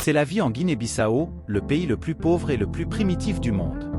C'est la vie en Guinée-Bissau, le pays le plus pauvre et le plus primitif du monde.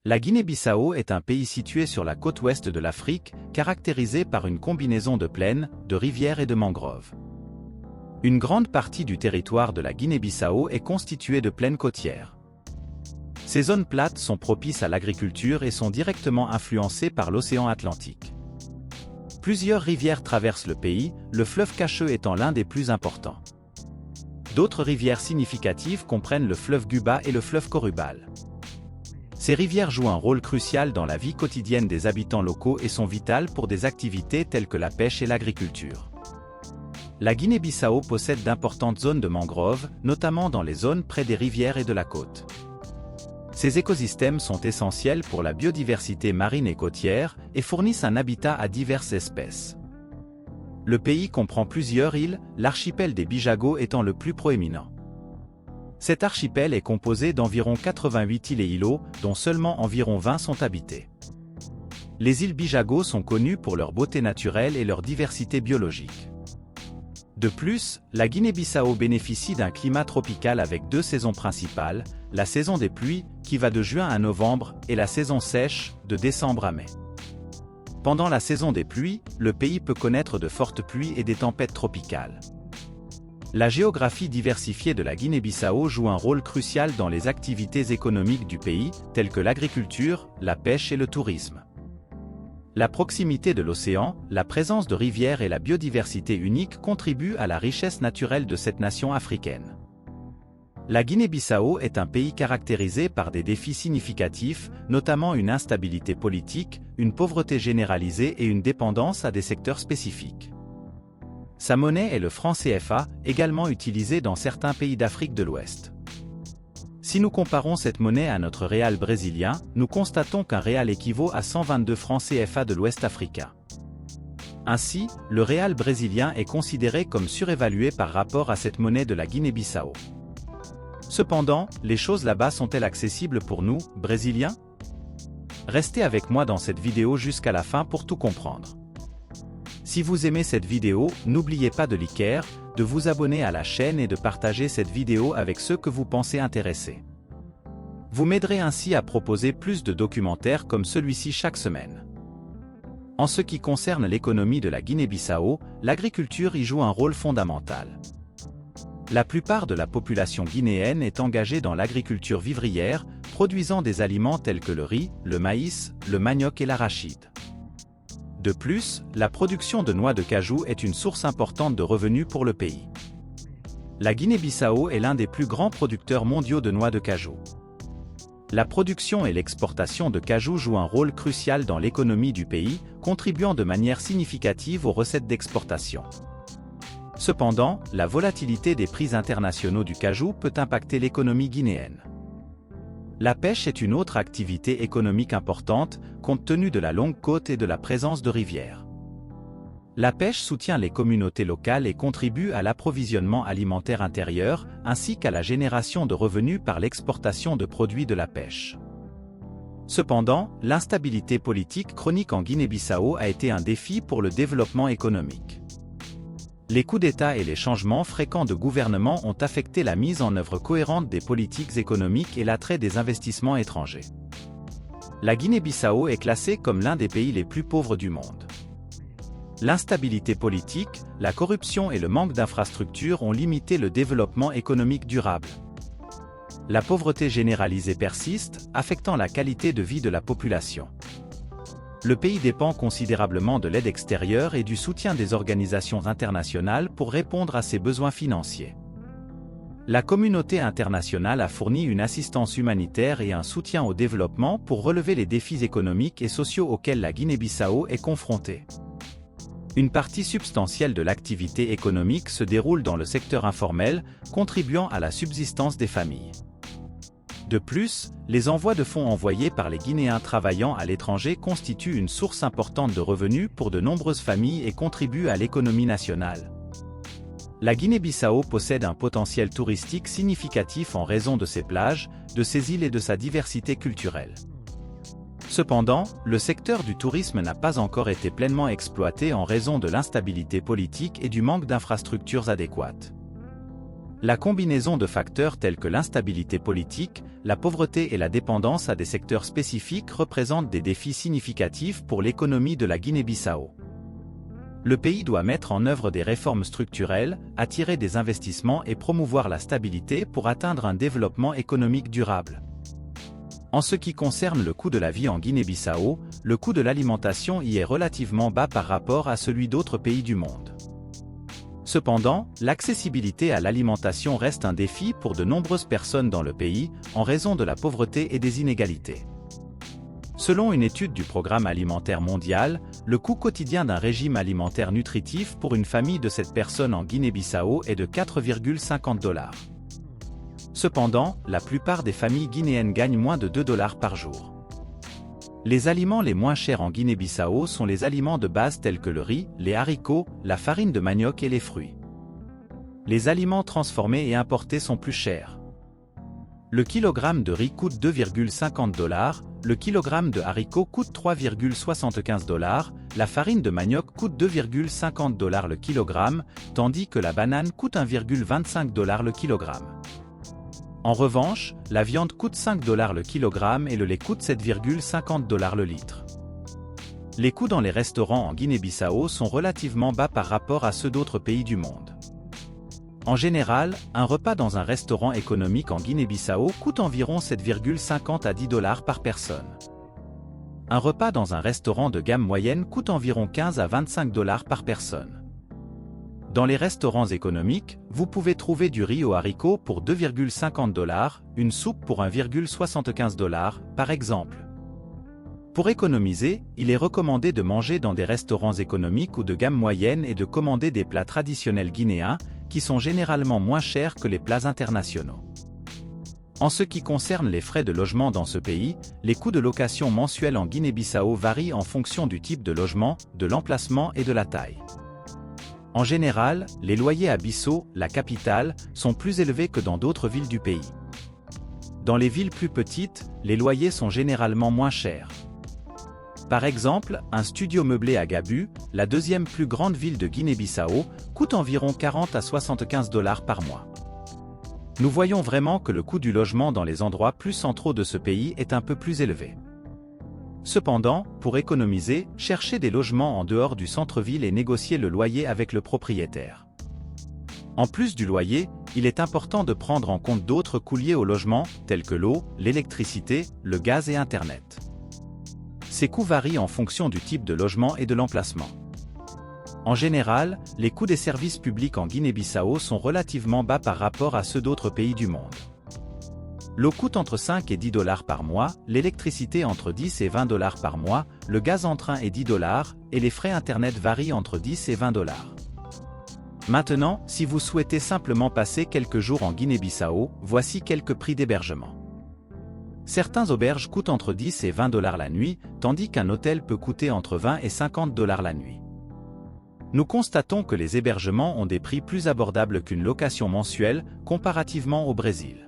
La Guinée-Bissau est un pays situé sur la côte ouest de l'Afrique, caractérisé par une combinaison de plaines, de rivières et de mangroves. Une grande partie du territoire de la Guinée-Bissau est constituée de plaines côtières. Ces zones plates sont propices à l'agriculture et sont directement influencées par l'océan Atlantique. Plusieurs rivières traversent le pays, le fleuve Cacheux étant l'un des plus importants. D'autres rivières significatives comprennent le fleuve Guba et le fleuve Korubal. Ces rivières jouent un rôle crucial dans la vie quotidienne des habitants locaux et sont vitales pour des activités telles que la pêche et l'agriculture. La Guinée-Bissau possède d'importantes zones de mangroves, notamment dans les zones près des rivières et de la côte. Ces écosystèmes sont essentiels pour la biodiversité marine et côtière et fournissent un habitat à diverses espèces. Le pays comprend plusieurs îles, l'archipel des Bijagos étant le plus proéminent. Cet archipel est composé d'environ 88 îles et îlots, dont seulement environ 20 sont habitées. Les îles Bijagos sont connues pour leur beauté naturelle et leur diversité biologique. De plus, la Guinée-Bissau bénéficie d'un climat tropical avec deux saisons principales, la saison des pluies, qui va de juin à novembre, et la saison sèche, de décembre à mai. Pendant la saison des pluies, le pays peut connaître de fortes pluies et des tempêtes tropicales. La géographie diversifiée de la Guinée-Bissau joue un rôle crucial dans les activités économiques du pays, telles que l'agriculture, la pêche et le tourisme. La proximité de l'océan, la présence de rivières et la biodiversité unique contribuent à la richesse naturelle de cette nation africaine. La Guinée-Bissau est un pays caractérisé par des défis significatifs, notamment une instabilité politique, une pauvreté généralisée et une dépendance à des secteurs spécifiques. Sa monnaie est le franc CFA, également utilisé dans certains pays d'Afrique de l'Ouest. Si nous comparons cette monnaie à notre réal brésilien, nous constatons qu'un réal équivaut à 122 francs CFA de l'Ouest africain. Ainsi, le réal brésilien est considéré comme surévalué par rapport à cette monnaie de la Guinée-Bissau. Cependant, les choses là-bas sont-elles accessibles pour nous, Brésiliens? Restez avec moi dans cette vidéo jusqu'à la fin pour tout comprendre. Si vous aimez cette vidéo, n'oubliez pas de liker, de vous abonner à la chaîne et de partager cette vidéo avec ceux que vous pensez intéressés. Vous m'aiderez ainsi à proposer plus de documentaires comme celui-ci chaque semaine. En ce qui concerne l'économie de la Guinée-Bissau, l'agriculture y joue un rôle fondamental. La plupart de la population guinéenne est engagée dans l'agriculture vivrière, produisant des aliments tels que le riz, le maïs, le manioc et l'arachide. De plus, la production de noix de cajou est une source importante de revenus pour le pays. La Guinée-Bissau est l'un des plus grands producteurs mondiaux de noix de cajou. La production et l'exportation de cajou jouent un rôle crucial dans l'économie du pays, contribuant de manière significative aux recettes d'exportation. Cependant, la volatilité des prix internationaux du cajou peut impacter l'économie guinéenne. La pêche est une autre activité économique importante, compte tenu de la longue côte et de la présence de rivières. La pêche soutient les communautés locales et contribue à l'approvisionnement alimentaire intérieur, ainsi qu'à la génération de revenus par l'exportation de produits de la pêche. Cependant, l'instabilité politique chronique en Guinée-Bissau a été un défi pour le développement économique. Les coups d'État et les changements fréquents de gouvernement ont affecté la mise en œuvre cohérente des politiques économiques et l'attrait des investissements étrangers. La Guinée-Bissau est classée comme l'un des pays les plus pauvres du monde. L'instabilité politique, la corruption et le manque d'infrastructures ont limité le développement économique durable. La pauvreté généralisée persiste, affectant la qualité de vie de la population. Le pays dépend considérablement de l'aide extérieure et du soutien des organisations internationales pour répondre à ses besoins financiers. La communauté internationale a fourni une assistance humanitaire et un soutien au développement pour relever les défis économiques et sociaux auxquels la Guinée-Bissau est confrontée. Une partie substantielle de l'activité économique se déroule dans le secteur informel, contribuant à la subsistance des familles. De plus, les envois de fonds envoyés par les Guinéens travaillant à l'étranger constituent une source importante de revenus pour de nombreuses familles et contribuent à l'économie nationale. La Guinée-Bissau possède un potentiel touristique significatif en raison de ses plages, de ses îles et de sa diversité culturelle. Cependant, le secteur du tourisme n'a pas encore été pleinement exploité en raison de l'instabilité politique et du manque d'infrastructures adéquates. La combinaison de facteurs tels que l'instabilité politique, la pauvreté et la dépendance à des secteurs spécifiques représente des défis significatifs pour l'économie de la Guinée-Bissau. Le pays doit mettre en œuvre des réformes structurelles, attirer des investissements et promouvoir la stabilité pour atteindre un développement économique durable. En ce qui concerne le coût de la vie en Guinée-Bissau, le coût de l'alimentation y est relativement bas par rapport à celui d'autres pays du monde. Cependant, l'accessibilité à l'alimentation reste un défi pour de nombreuses personnes dans le pays, en raison de la pauvreté et des inégalités. Selon une étude du Programme alimentaire mondial, le coût quotidien d'un régime alimentaire nutritif pour une famille de 7 personnes en Guinée-Bissau est de 4,50 $. Cependant, la plupart des familles guinéennes gagnent moins de 2 $ par jour. Les aliments les moins chers en Guinée-Bissau sont les aliments de base tels que le riz, les haricots, la farine de manioc et les fruits. Les aliments transformés et importés sont plus chers. Le kilogramme de riz coûte 2,50 $, le kilogramme de haricots coûte 3,75 $, la farine de manioc coûte 2,50 $ le kilogramme, tandis que la banane coûte 1,25 $ le kilogramme. En revanche, la viande coûte 5 $ le kilogramme et le lait coûte 7,50 $ le litre. Les coûts dans les restaurants en Guinée-Bissau sont relativement bas par rapport à ceux d'autres pays du monde. En général, un repas dans un restaurant économique en Guinée-Bissau coûte environ 7,50 à 10 $ par personne. Un repas dans un restaurant de gamme moyenne coûte environ 15 à 25 $ par personne. Dans les restaurants économiques, vous pouvez trouver du riz aux haricots pour 2,50 $, une soupe pour 1,75 $, par exemple. Pour économiser, il est recommandé de manger dans des restaurants économiques ou de gamme moyenne et de commander des plats traditionnels guinéens, qui sont généralement moins chers que les plats internationaux. En ce qui concerne les frais de logement dans ce pays, les coûts de location mensuels en Guinée-Bissau varient en fonction du type de logement, de l'emplacement et de la taille. En général, les loyers à Bissau, la capitale, sont plus élevés que dans d'autres villes du pays. Dans les villes plus petites, les loyers sont généralement moins chers. Par exemple, un studio meublé à Gabu, la deuxième plus grande ville de Guinée-Bissau, coûte environ 40 à 75 $ par mois. Nous voyons vraiment que le coût du logement dans les endroits plus centraux de ce pays est un peu plus élevé. Cependant, pour économiser, cherchez des logements en dehors du centre-ville et négociez le loyer avec le propriétaire. En plus du loyer, il est important de prendre en compte d'autres coûts liés au logement, tels que l'eau, l'électricité, le gaz et Internet. Ces coûts varient en fonction du type de logement et de l'emplacement. En général, les coûts des services publics en Guinée-Bissau sont relativement bas par rapport à ceux d'autres pays du monde. L'eau coûte entre 5 et 10 $ par mois, l'électricité entre 10 et 20 $ par mois, le gaz entre 1 et 10 $, et les frais Internet varient entre 10 et 20 $. Maintenant, si vous souhaitez simplement passer quelques jours en Guinée-Bissau, voici quelques prix d'hébergement. Certains auberges coûtent entre 10 et 20 $ la nuit, tandis qu'un hôtel peut coûter entre 20 et 50 $ la nuit. Nous constatons que les hébergements ont des prix plus abordables qu'une location mensuelle, comparativement au Brésil.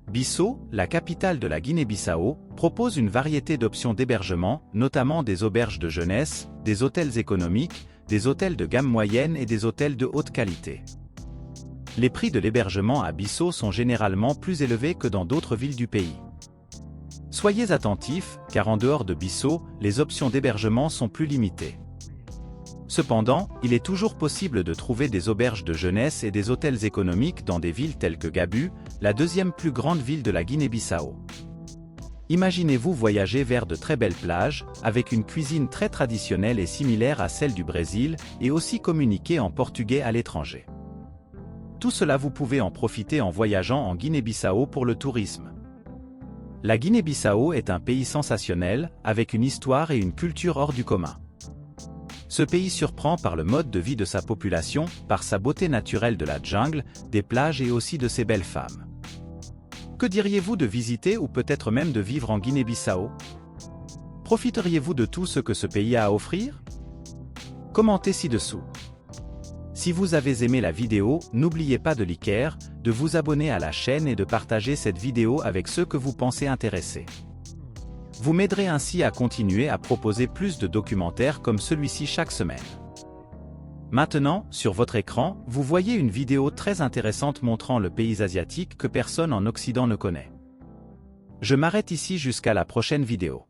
Bissau, la capitale de la Guinée-Bissau, propose une variété d'options d'hébergement, notamment des auberges de jeunesse, des hôtels économiques, des hôtels de gamme moyenne et des hôtels de haute qualité. Les prix de l'hébergement à Bissau sont généralement plus élevés que dans d'autres villes du pays. Soyez attentifs, car en dehors de Bissau, les options d'hébergement sont plus limitées. Cependant, il est toujours possible de trouver des auberges de jeunesse et des hôtels économiques dans des villes telles que Gabu, la deuxième plus grande ville de la Guinée-Bissau. Imaginez-vous voyager vers de très belles plages, avec une cuisine très traditionnelle et similaire à celle du Brésil, et aussi communiquer en portugais à l'étranger. Tout cela vous pouvez en profiter en voyageant en Guinée-Bissau pour le tourisme. La Guinée-Bissau est un pays sensationnel, avec une histoire et une culture hors du commun. Ce pays surprend par le mode de vie de sa population, par sa beauté naturelle de la jungle, des plages et aussi de ses belles femmes. Que diriez-vous de visiter ou peut-être même de vivre en Guinée-Bissau? Profiteriez-vous de tout ce que ce pays a à offrir? Commentez ci-dessous. Si vous avez aimé la vidéo, n'oubliez pas de liker, de vous abonner à la chaîne et de partager cette vidéo avec ceux que vous pensez intéressés. Vous m'aiderez ainsi à continuer à proposer plus de documentaires comme celui-ci chaque semaine. Maintenant, sur votre écran, vous voyez une vidéo très intéressante montrant le pays asiatique que personne en Occident ne connaît. Je m'arrête ici jusqu'à la prochaine vidéo.